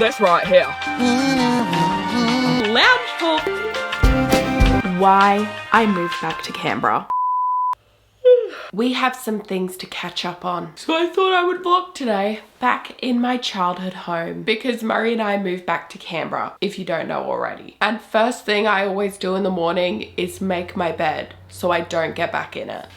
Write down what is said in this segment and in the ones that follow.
this right here. Lounge talk. Why I moved back to Canberra. We have some things to catch up on. So I thought I would vlog today back in my childhood home because Murray and I moved back to Canberra, if you don't know already. And first thing I always do in the morning is make my bed so I don't get back in it.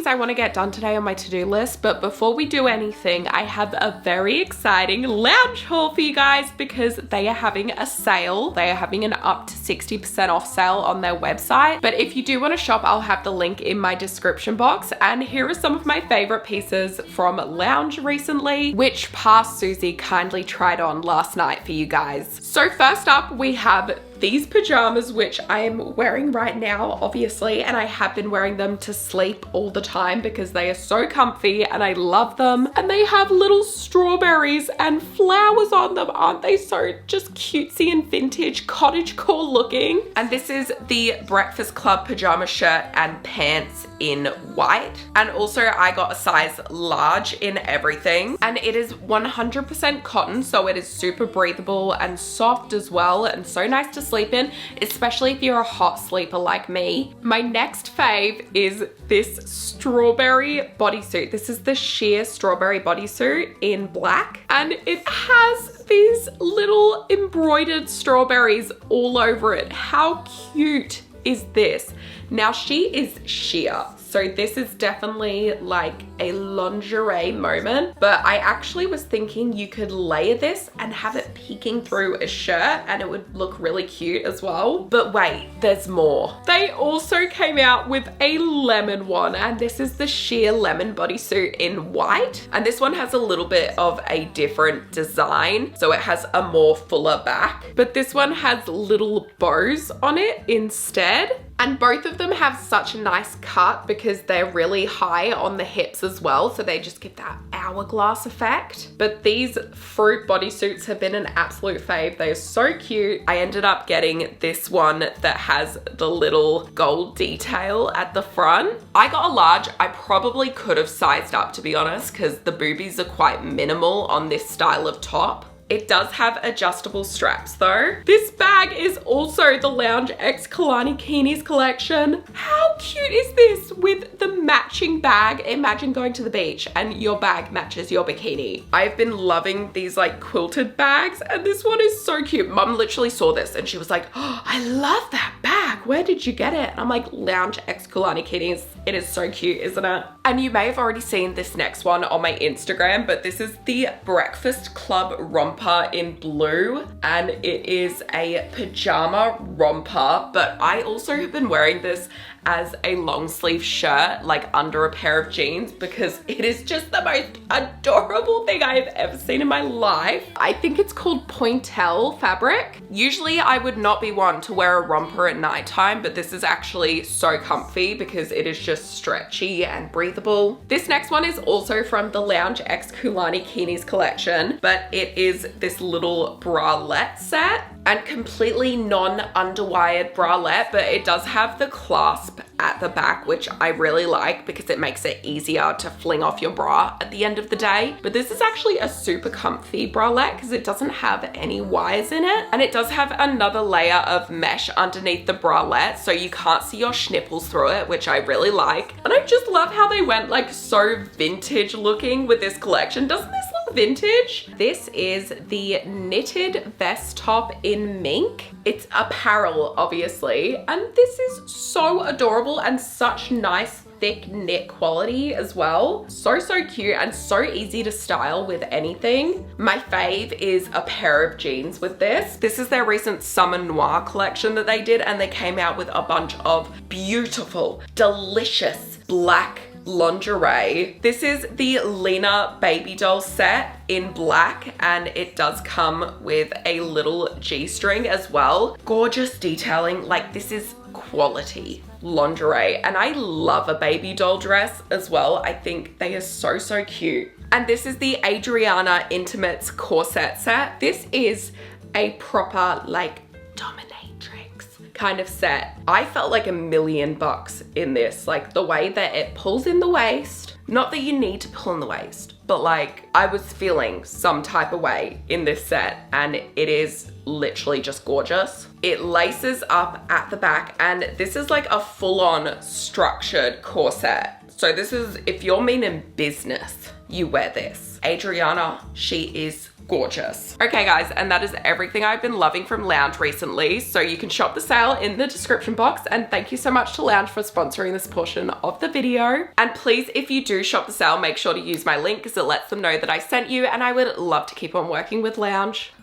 I want to get done today on my to-do list, but before we do anything, I have a very exciting lounge haul for you guys because they are having a sale. They are having an up to 60% off sale on their website, but if you do want to shop, I'll have the link in my description box. And here are some of my favorite pieces from Lounge recently, which past Susie kindly tried on last night for you guys. So first up, we have these pajamas, which I am wearing right now, obviously, and I have been wearing them to sleep all the time because they are so comfy and I love them. And they have little strawberries and flowers on them. Aren't they so just cutesy and vintage, cottagecore looking? And this is the Breakfast Club pajama shirt and pants in white. And also I got a size large in everything. And it is 100% cotton, so it is super breathable and soft as well, and so nice to sleep in, especially if you're a hot sleeper like me. My next fave is this strawberry bodysuit. This is the sheer strawberry bodysuit in black, and it has these little embroidered strawberries all over it. How cute is this? Now she is sheer, so this is definitely like a lingerie moment, but I actually was thinking you could layer this and have it peeking through a shirt and it would look really cute as well. But wait, there's more. They also came out with a lemon one, and this is the sheer lemon bodysuit in white. And this one has a little bit of a different design, so it has a more fuller back, but this one has little bows on it instead. And both of them have such a nice cut because they're really high on the hips as well, so they just give that hourglass effect. But these fruit bodysuits have been an absolute fave. They are so cute. I ended up getting this one that has the little gold detail at the front. I got a large. I probably could have sized up, to be honest, because the boobies are quite minimal on this style of top. It does have adjustable straps though. This bag is also the Lounge X Kalani Keenies collection. How cute is this with the matching bag? Imagine going to the beach and your bag matches your bikini. I've been loving these like quilted bags, and this one is so cute. Mum literally saw this and she was like, oh, I love that bag. Where did you get it? And I'm like, Lounge X Kalani Keenies. It is so cute, isn't it? And you may have already seen this next one on my Instagram, but this is the Breakfast Club romper in blue, and it is a pajama romper, but I also have been wearing this as a long sleeve shirt, like under a pair of jeans, because it is just the most adorable thing I have ever seen in my life. I think it's called Pointel fabric. Usually I would not be one to wear a romper at nighttime, but this is actually so comfy because it is just stretchy and breathable. This next one is also from the Lounge X Kalani Keenies collection, but it is this little bralette set, and completely non-underwired bralette, but it does have the clasp at the back, which I really like because it makes it easier to fling off your bra at the end of the day. But this is actually a super comfy bralette because it doesn't have any wires in it, and it does have another layer of mesh underneath the bralette, so you can't see your schnipples through it, which I really like. And I just love how they went like so vintage looking with this collection. Doesn't this look vintage? This is the knitted vest top in mink. It's apparel, obviously, and this is so adorable and such nice thick knit quality as well. So cute and so easy to style with anything. My fave is a pair of jeans with this. This is their recent Summer Noir collection that they did, and they came out with a bunch of beautiful, delicious black lingerie. This is the Lena baby doll set in black, and it does come with a little G-string as well. Gorgeous detailing. Like, this is quality lingerie, and I love a baby doll dress as well. I think they are so cute. And this is the Adriana Intimates corset set. This is a proper like dominatrix kind of set. I felt like $1,000,000 in this, like the way that it pulls in the waist. Not that you need to pull in the waist, but like I was feeling some type of way in this set, and it is literally just gorgeous. It laces up at the back, and this is like a full-on structured corset. So this is, if you're meaning business, you wear this. Adriana, she is gorgeous. Okay guys, and that is everything I've been loving from Lounge recently. So you can shop the sale in the description box, and thank you so much to Lounge for sponsoring this portion of the video. And please, if you do shop the sale, make sure to use my link because it lets them know that I sent you, and I would love to keep on working with Lounge.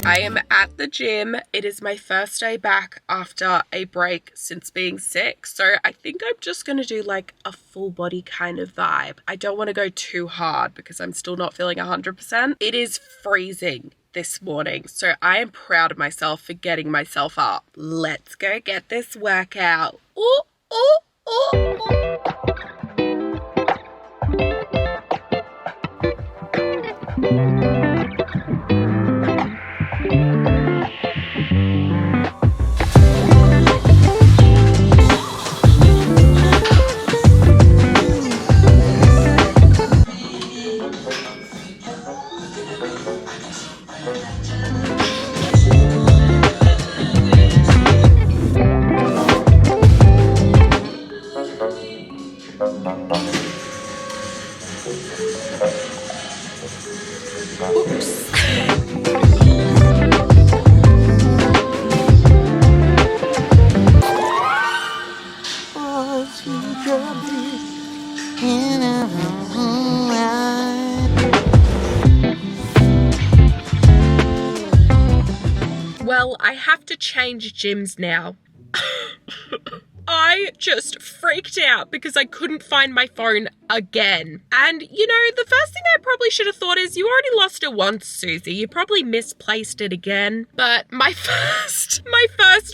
I am at the gym. It is my first day back after a break since being sick. So I think I'm just gonna do like a full body kind of vibe. I don't wanna go too hard because I'm still not feeling 100%. It is freezing this morning, so I am proud of myself for getting myself up. Let's go get this workout. Ooh, ooh, ooh, ooh. Well, I have to change gyms now. I just freaked out because I couldn't find my phone again. And you know, the first thing I probably should have thought is, you already lost it once, Susie. You probably misplaced it again. But my first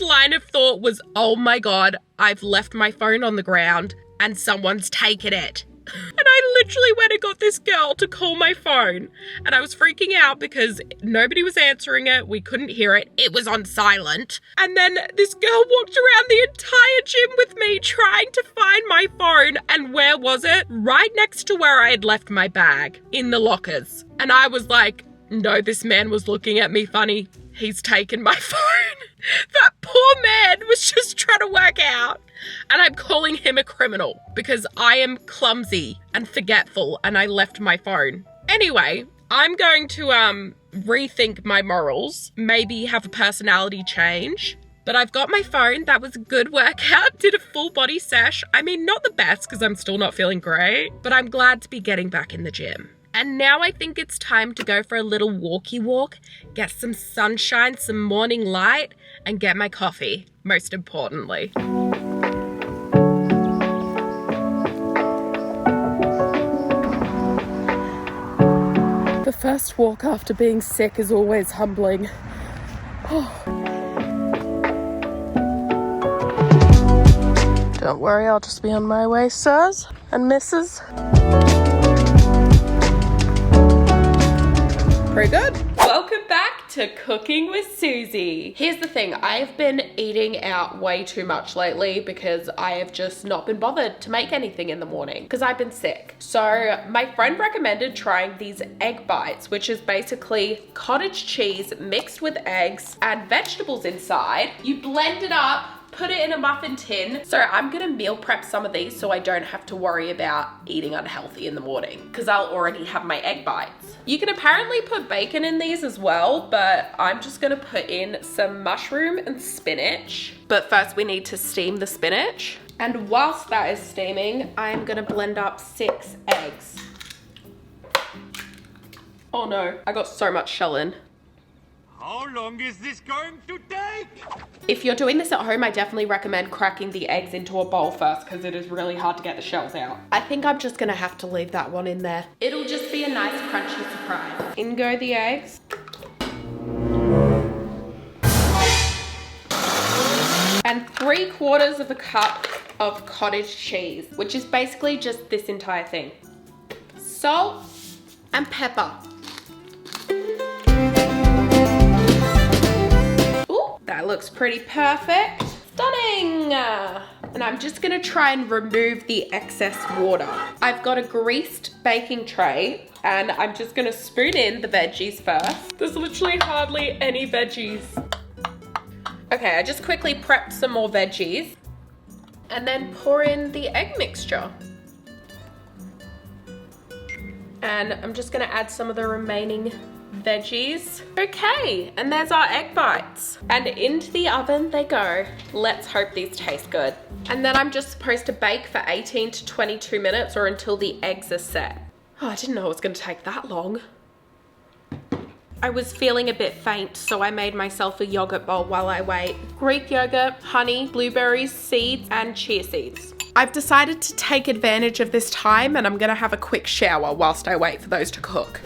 line of thought was, oh my God, I've left my phone on the ground and someone's taken it. And I literally went and got this girl to call my phone, and I was freaking out because nobody was answering it. We couldn't hear it. It was on silent. And then this girl walked around the entire gym with me trying to find my phone. And where was it? Right next to where I had left my bag, in the lockers. And I was like, no, this man was looking at me funny. He's taken my phone. That poor man was just trying to work out. And I'm calling him a criminal because I am clumsy and forgetful and I left my phone. Anyway, I'm going to rethink my morals, maybe have a personality change. But I've got my phone. That was a good workout. Did a full body sesh. I mean, not the best because I'm still not feeling great, but I'm glad to be getting back in the gym. And now I think it's time to go for a little walkie walk, get some sunshine, some morning light, and get my coffee, most importantly. The first walk after being sick is always humbling. Oh. Don't worry, I'll just be on my way, sirs and misses. Pretty good. Welcome back to Cooking with Susie. Here's the thing, I have been eating out way too much lately because I have just not been bothered to make anything in the morning because I've been sick. So my friend recommended trying these egg bites, which is basically cottage cheese mixed with eggs and vegetables inside. You blend it up, put it in a muffin tin. So I'm gonna meal prep some of these so I don't have to worry about eating unhealthy in the morning because I'll already have my egg bites. You can apparently put bacon in these as well, but I'm just gonna put in some mushroom and spinach. But first we need to steam the spinach. And whilst that is steaming, I'm gonna blend up 6 eggs. Oh no, I got so much shell in. How long is this going to take? If you're doing this at home, I definitely recommend cracking the eggs into a bowl first because it is really hard to get the shells out. I think I'm just gonna have to leave that one in there. It'll just be a nice crunchy surprise. In go the eggs. 3/4 of a cup of cottage cheese, which is basically just this entire thing. Salt and pepper. Ooh, that looks pretty perfect. Stunning! And I'm just gonna try and remove the excess water. I've got a greased baking tray and I'm just gonna spoon in the veggies first. There's literally hardly any veggies. Okay, I just quickly prepped some more veggies and then pour in the egg mixture. And I'm just gonna add some of the remaining veggies. Okay, and there's our egg bites. And into the oven they go. Let's hope these taste good. And then I'm just supposed to bake for 18 to 22 minutes or until the eggs are set. Oh, I didn't know it was gonna take that long. I was feeling a bit faint, so I made myself a yogurt bowl while I wait. Greek yogurt, honey, blueberries, seeds, and chia seeds. I've decided to take advantage of this time and I'm gonna have a quick shower whilst I wait for those to cook.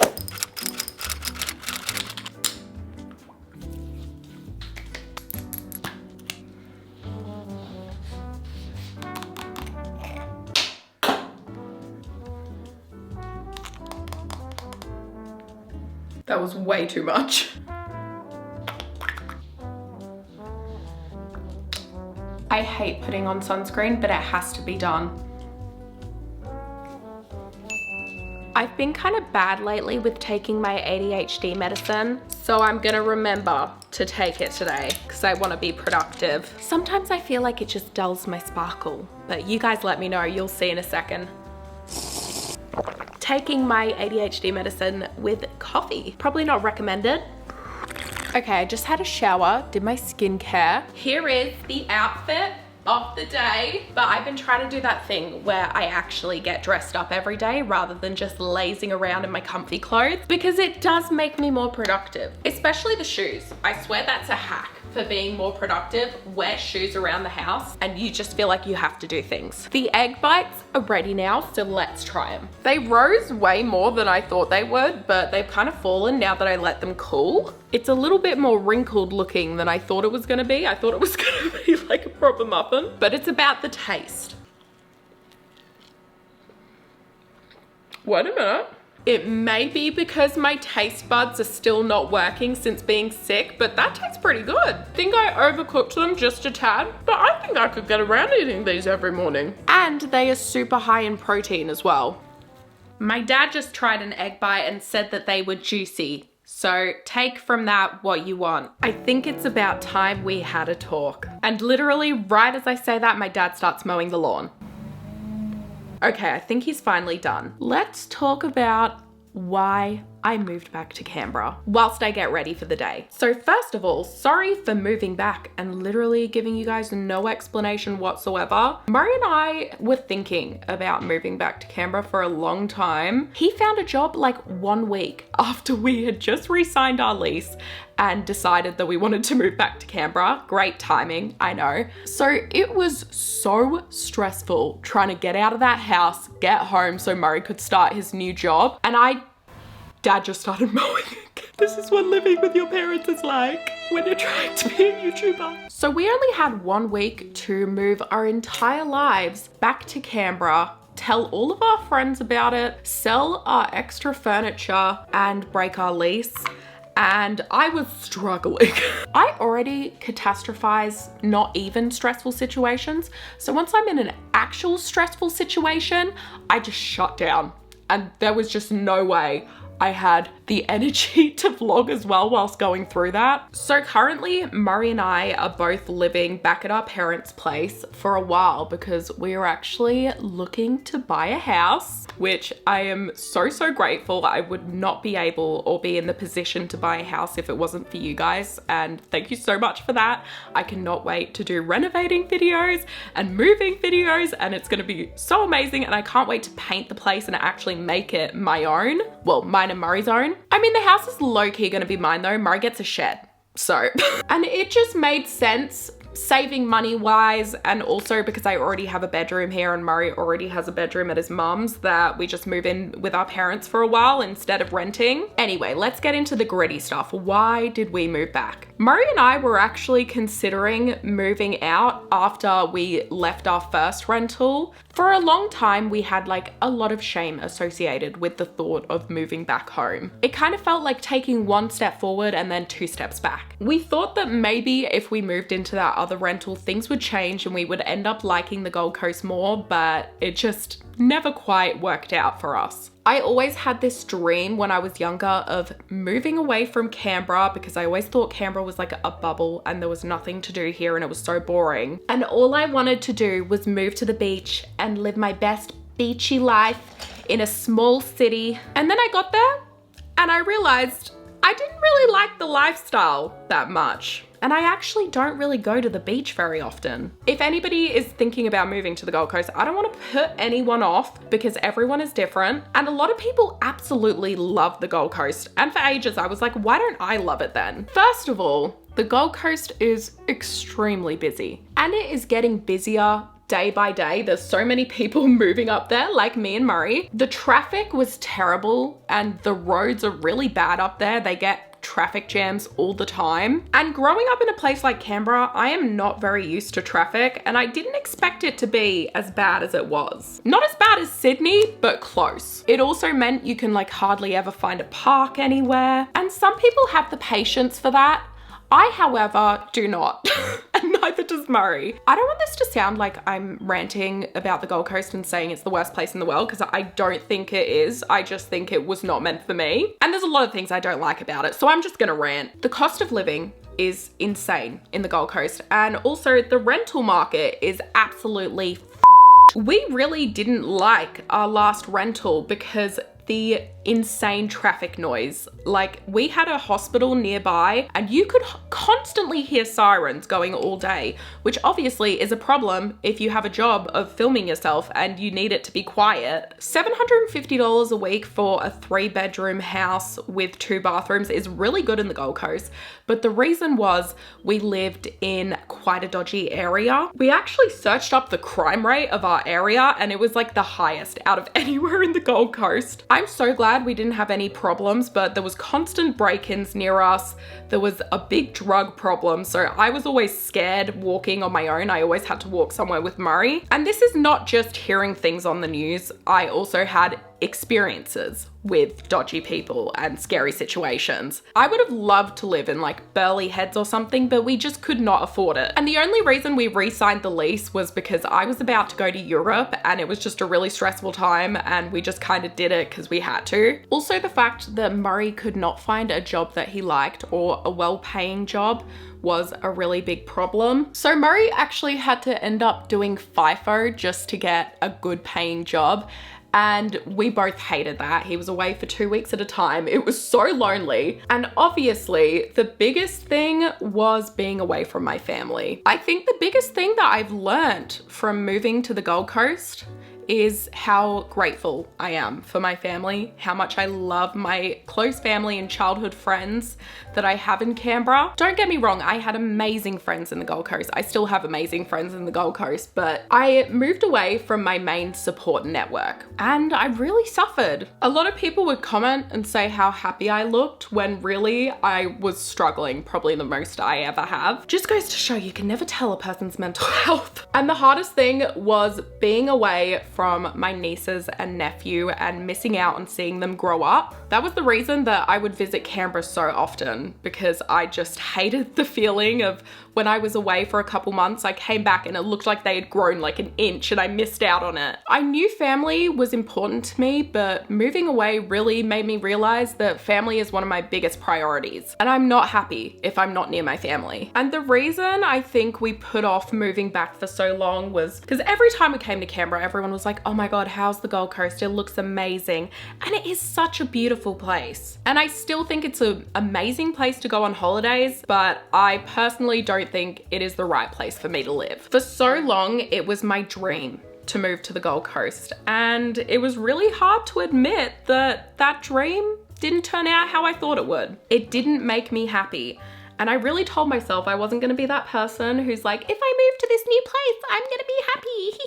That was way too much. I hate putting on sunscreen, but it has to be done. I've been kind of bad lately with taking my ADHD medicine, so I'm gonna remember to take it today because I want to be productive. Sometimes I feel like it just dulls my sparkle, but you guys let me know, you'll see in a second. Taking my ADHD medicine with coffee. Probably not recommended. Okay, I just had a shower, did my skincare. Here is the outfit of the day, but I've been trying to do that thing where I actually get dressed up every day rather than just lazing around in my comfy clothes because it does make me more productive, especially the shoes. I swear that's a hack for being more productive. Wear shoes around the house and you just feel like you have to do things. The egg bites are ready now, so let's try them. They rose way more than I thought they would, but they've kind of fallen now that I let them cool. It's a little bit more wrinkled looking than I thought it was gonna be. I thought it was gonna be like a proper muffin, but it's about the taste. Wait a minute. It may be because my taste buds are still not working since being sick, but that tastes pretty good. I think I overcooked them just a tad, but I think I could get around eating these every morning. And they are super high in protein as well. My dad just tried an egg bite and said that they were juicy. So take from that what you want. I think it's about time we had a talk. And literally right as I say that, my dad starts mowing the lawn. Okay, I think he's finally done. Let's talk about why I moved back to Canberra whilst I get ready for the day. So first of all, sorry for moving back and literally giving you guys no explanation whatsoever. Murray and I were thinking about moving back to Canberra for a long time. He found a job like 1 week after we had just re-signed our lease and decided that we wanted to move back to Canberra. Great timing, I know. So it was so stressful trying to get out of that house, get home so Murray could start his new job. And Dad just started mowing. This is what living with your parents is like when you're trying to be a YouTuber. So we only had 1 week to move our entire lives back to Canberra, tell all of our friends about it, sell our extra furniture, and break our lease. And I was struggling. I already catastrophize not even stressful situations. So once I'm in an actual stressful situation, I just shut down. And there was just no way I had the energy to vlog as well whilst going through that. So currently Murray and I are both living back at our parents' place for a while because we are actually looking to buy a house, which I am so grateful. I would not be able or be in the position to buy a house if it wasn't for you guys. And thank you so much for that. I cannot wait to do renovating videos and moving videos, and it's gonna be so amazing. And I can't wait to paint the place and actually make it my own. Well, mine and Murray's own. I mean, the house is low-key gonna be mine though. Murray gets a shed, so. And it just made sense saving money wise, and also because I already have a bedroom here and Murray already has a bedroom at his mum's, that we just move in with our parents for a while instead of renting. Anyway, let's get into the gritty stuff. Why did we move back? Murray and I were actually considering moving out after we left our first rental. For a long time, we had like a lot of shame associated with the thought of moving back home. It kind of felt like taking one step forward and then 2 steps back. We thought that maybe if we moved into that other rental, things would change and we would end up liking the Gold Coast more, but it just never quite worked out for us. I always had this dream when I was younger of moving away from Canberra because I always thought Canberra was like a bubble and there was nothing to do here and it was so boring. And all I wanted to do was move to the beach and live my best beachy life in a small city. And then I got there and I realized I didn't really like the lifestyle that much. And I actually don't really go to the beach very often. If anybody is thinking about moving to the Gold Coast, I don't want to put anyone off because everyone is different. And a lot of people absolutely love the Gold Coast. And for ages, I was like, why don't I love it then? First of all, the Gold Coast is extremely busy and it is getting busier day by day. There's so many people moving up there, like me and Murray. The traffic was terrible and the roads are really bad up there. They get traffic jams all the time. And growing up in a place like Canberra, I am not very used to traffic and I didn't expect it to be as bad as it was. Not as bad as Sydney, but close. It also meant you can like hardly ever find a park anywhere. And some people have the patience for that. I, however, do not, and neither does Murray. I don't want this to sound like I'm ranting about the Gold Coast and saying it's the worst place in the world, because I don't think it is. I just think it was not meant for me. And there's a lot of things I don't like about it, so I'm just gonna rant. The cost of living is insane in the Gold Coast, and also the rental market is absolutely We really didn't like our last rental because the insane traffic noise. Like, we had a hospital nearby and you could constantly hear sirens going all day, which obviously is a problem if you have a job of filming yourself and you need it to be quiet. $750 a week for a 3-bedroom house with 2 bathrooms is really good in the Gold Coast, but the reason was we lived in quite a dodgy area. We actually searched up the crime rate of our area and it was like the highest out of anywhere in the Gold Coast. I'm so glad we didn't have any problems, but there was constant break-ins near us. There was a big drug problem, so I was always scared walking on my own. I always had to walk somewhere with Murray. And this is not just hearing things on the news. I also had experiences with dodgy people and scary situations. I would have loved to live in like Burleigh Heads or something, but we just could not afford it. And the only reason we re-signed the lease was because I was about to go to Europe and it was just a really stressful time and we just kind of did it because we had to. Also, the fact that Murray could not find a job that he liked or a well-paying job was a really big problem. So Murray actually had to end up doing FIFO just to get a good paying job. And we both hated that. He was away for 2 weeks at a time. It was so lonely. And obviously the biggest thing was being away from my family. I think the biggest thing that I've learned from moving to the Gold Coast is how grateful I am for my family, how much I love my close family and childhood friends that I have in Canberra. Don't get me wrong, I had amazing friends in the Gold Coast. I still have amazing friends in the Gold Coast, but I moved away from my main support network and I really suffered. A lot of people would comment and say how happy I looked when really I was struggling, probably the most I ever have. Just goes to show you can never tell a person's mental health. And the hardest thing was being away from my nieces and nephew and missing out on seeing them grow up. That was the reason that I would visit Canberra so often, because I just hated the feeling of when I was away for a couple months, I came back and it looked like they had grown like an inch and I missed out on it. I knew family was important to me, but moving away really made me realize that family is one of my biggest priorities. And I'm not happy if I'm not near my family. And the reason I think we put off moving back for so long was because every time we came to Canberra, everyone was like, oh my God, how's the Gold Coast? It looks amazing. And it is such a beautiful place. And I still think it's an amazing place to go on holidays, but I personally don't think it is the right place for me to live. For so long, it was my dream to move to the Gold Coast. And it was really hard to admit that that dream didn't turn out how I thought it would. It didn't make me happy. And I really told myself I wasn't gonna be that person who's like, if I move to this new place, I'm gonna be happy,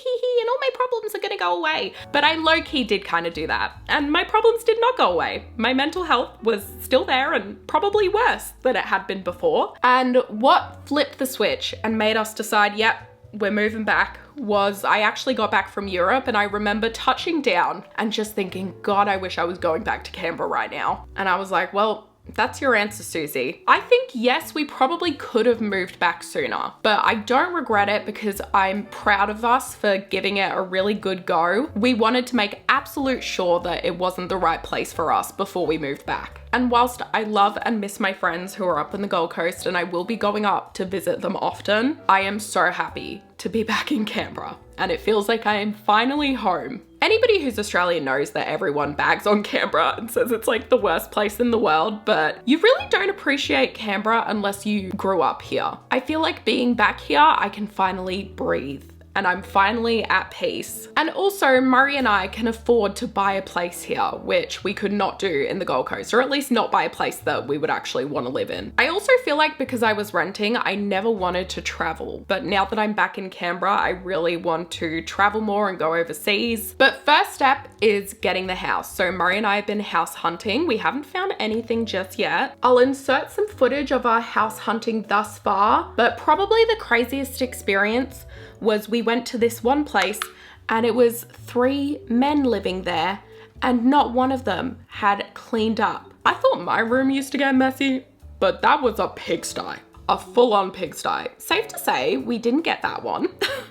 and all my problems are gonna go away. But I low-key did kind of do that. And my problems did not go away. My mental health was still there and probably worse than it had been before. And what flipped the switch and made us decide, yep, we're moving back, was I actually got back from Europe, and I remember touching down and just thinking, God, I wish I was going back to Canberra right now. And I was like, well, that's your answer, Susie. I think, yes, we probably could have moved back sooner, but I don't regret it because I'm proud of us for giving it a really good go. We wanted to make absolute sure that it wasn't the right place for us before we moved back. And whilst I love and miss my friends who are up in the Gold Coast, and I will be going up to visit them often, I am so happy to be back in Canberra, and it feels like I am finally home. Anybody who's Australian knows that everyone bags on Canberra and says it's like the worst place in the world, but you really don't appreciate Canberra unless you grew up here. I feel like being back here, I can finally breathe. And I'm finally at peace. And also, Murray and I can afford to buy a place here, which we could not do in the Gold Coast, or at least not buy a place that we would actually want to live in. I also feel like because I was renting, I never wanted to travel. But now that I'm back in Canberra, I really want to travel more and go overseas. But first step is getting the house. So Murray and I have been house hunting. We haven't found anything just yet. I'll insert some footage of our house hunting thus far, but probably the craziest experience was we went to this one place and it was 3 men living there and not one of them had cleaned up. I thought my room used to get messy, but that was a pigsty. A full-on pigsty. Safe to say, we didn't get that one.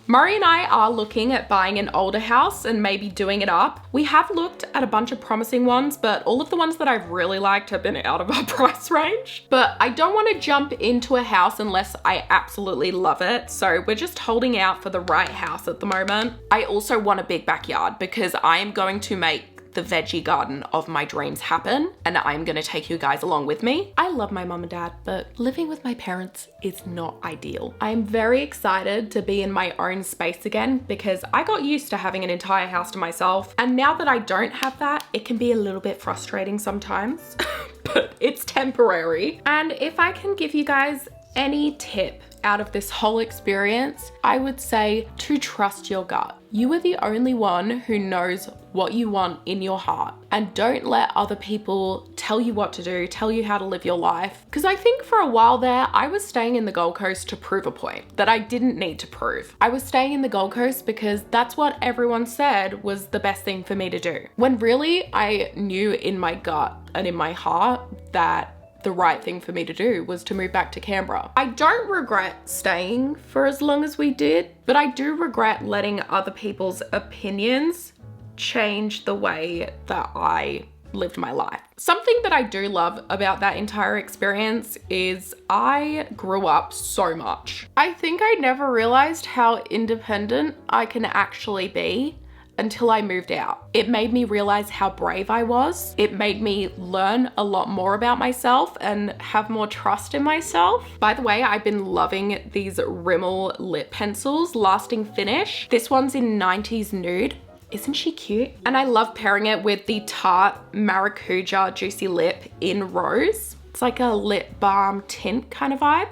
Murray and I are looking at buying an older house and maybe doing it up. We have looked at a bunch of promising ones, but all of the ones that I've really liked have been out of our price range. But I don't want to jump into a house unless I absolutely love it. So we're just holding out for the right house at the moment. I also want a big backyard because I am going to make the veggie garden of my dreams happen, and I'm gonna take you guys along with me. I love my mom and dad, but living with my parents is not ideal. I am very excited to be in my own space again because I got used to having an entire house to myself, and now that I don't have that, it can be a little bit frustrating sometimes, but it's temporary. And if I can give you guys any tip out of this whole experience, I would say to trust your gut. You are the only one who knows what you want in your heart, and don't let other people tell you what to do, tell you how to live your life. Because I think for a while there, I was staying in the Gold Coast to prove a point that I didn't need to prove. I was staying in the Gold Coast because that's what everyone said was the best thing for me to do. When really I knew in my gut and in my heart that the right thing for me to do was to move back to Canberra. I don't regret staying for as long as we did, but I do regret letting other people's opinions change the way that I lived my life. Something that I do love about that entire experience is I grew up so much. I think I never realized how independent I can actually be until I moved out. It made me realize how brave I was. It made me learn a lot more about myself and have more trust in myself. By the way, I've been loving these Rimmel lip pencils, lasting finish. This one's in 90s nude. Isn't she cute? And I love pairing it with the Tarte Maracuja Juicy Lip in Rose. It's like a lip balm tint kind of vibe.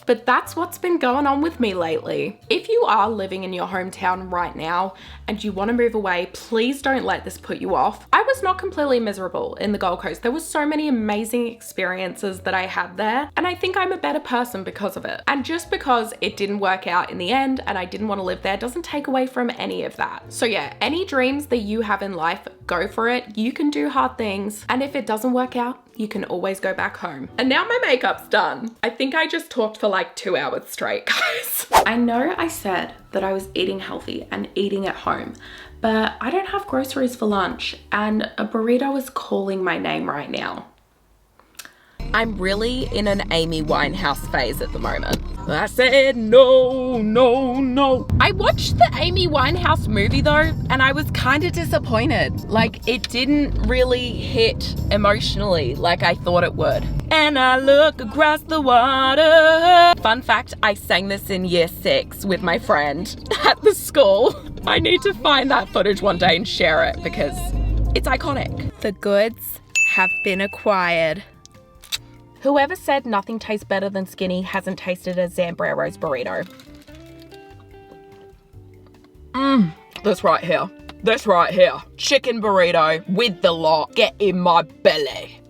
But that's what's been going on with me lately. If you are living in your hometown right now and you want to move away, please don't let this put you off. I was not completely miserable in the Gold Coast. There were so many amazing experiences that I had there, and I think I'm a better person because of it. And just because it didn't work out in the end and I didn't want to live there doesn't take away from any of that. So yeah, any dreams that you have in life, go for it. You can do hard things, and if it doesn't work out, you can always go back home. And now my makeup's done. I think I just talked for like 2 hours straight, guys. I know I said that I was eating healthy and eating at home, but I don't have groceries for lunch, and a burrito is calling my name right now. I'm really in an Amy Winehouse phase at the moment. I said no, no, no. I watched the Amy Winehouse movie though, and I was kind of disappointed. Like, it didn't really hit emotionally like I thought it would. And I look across the water. Fun fact, I sang this in year 6 with my friend at the school. I need to find that footage one day and share it because it's iconic. The goods have been acquired. Whoever said nothing tastes better than skinny hasn't tasted a Zambrero's burrito. This right here. This right here. Chicken burrito with the lot. Get in my belly.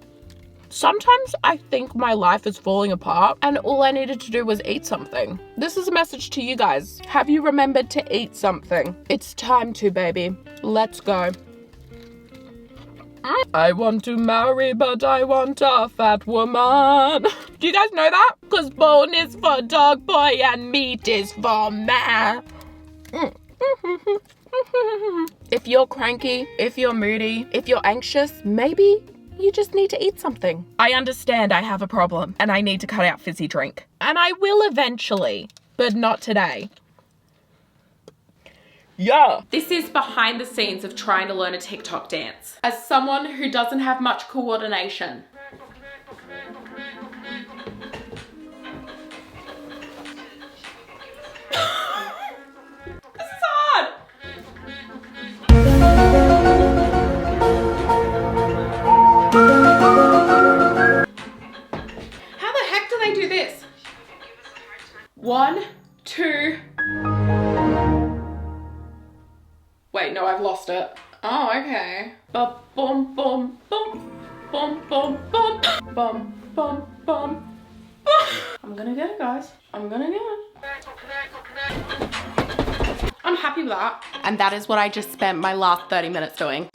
Sometimes I think my life is falling apart and all I needed to do was eat something. This is a message to you guys. Have you remembered to eat something? It's time to, baby. Let's go. I want to marry, but I want a fat woman. Do you guys know that? Because bone is for dog boy and meat is for man. If you're cranky, if you're moody, if you're anxious, maybe you just need to eat something. I understand I have a problem and I need to cut out fizzy drink. And I will eventually, but not today. Yeah. This is behind the scenes of trying to learn a TikTok dance. As someone who doesn't have much coordination. This is hard. How the heck do they do this? 1, 2. Wait, no, I've lost it. Oh, okay. Bum, bum, bum, bum, bum, bum, bum, bum, bum, bum. I'm gonna get it, guys. I'm gonna get it. I'm happy with that. And that is what I just spent my last 30 minutes doing.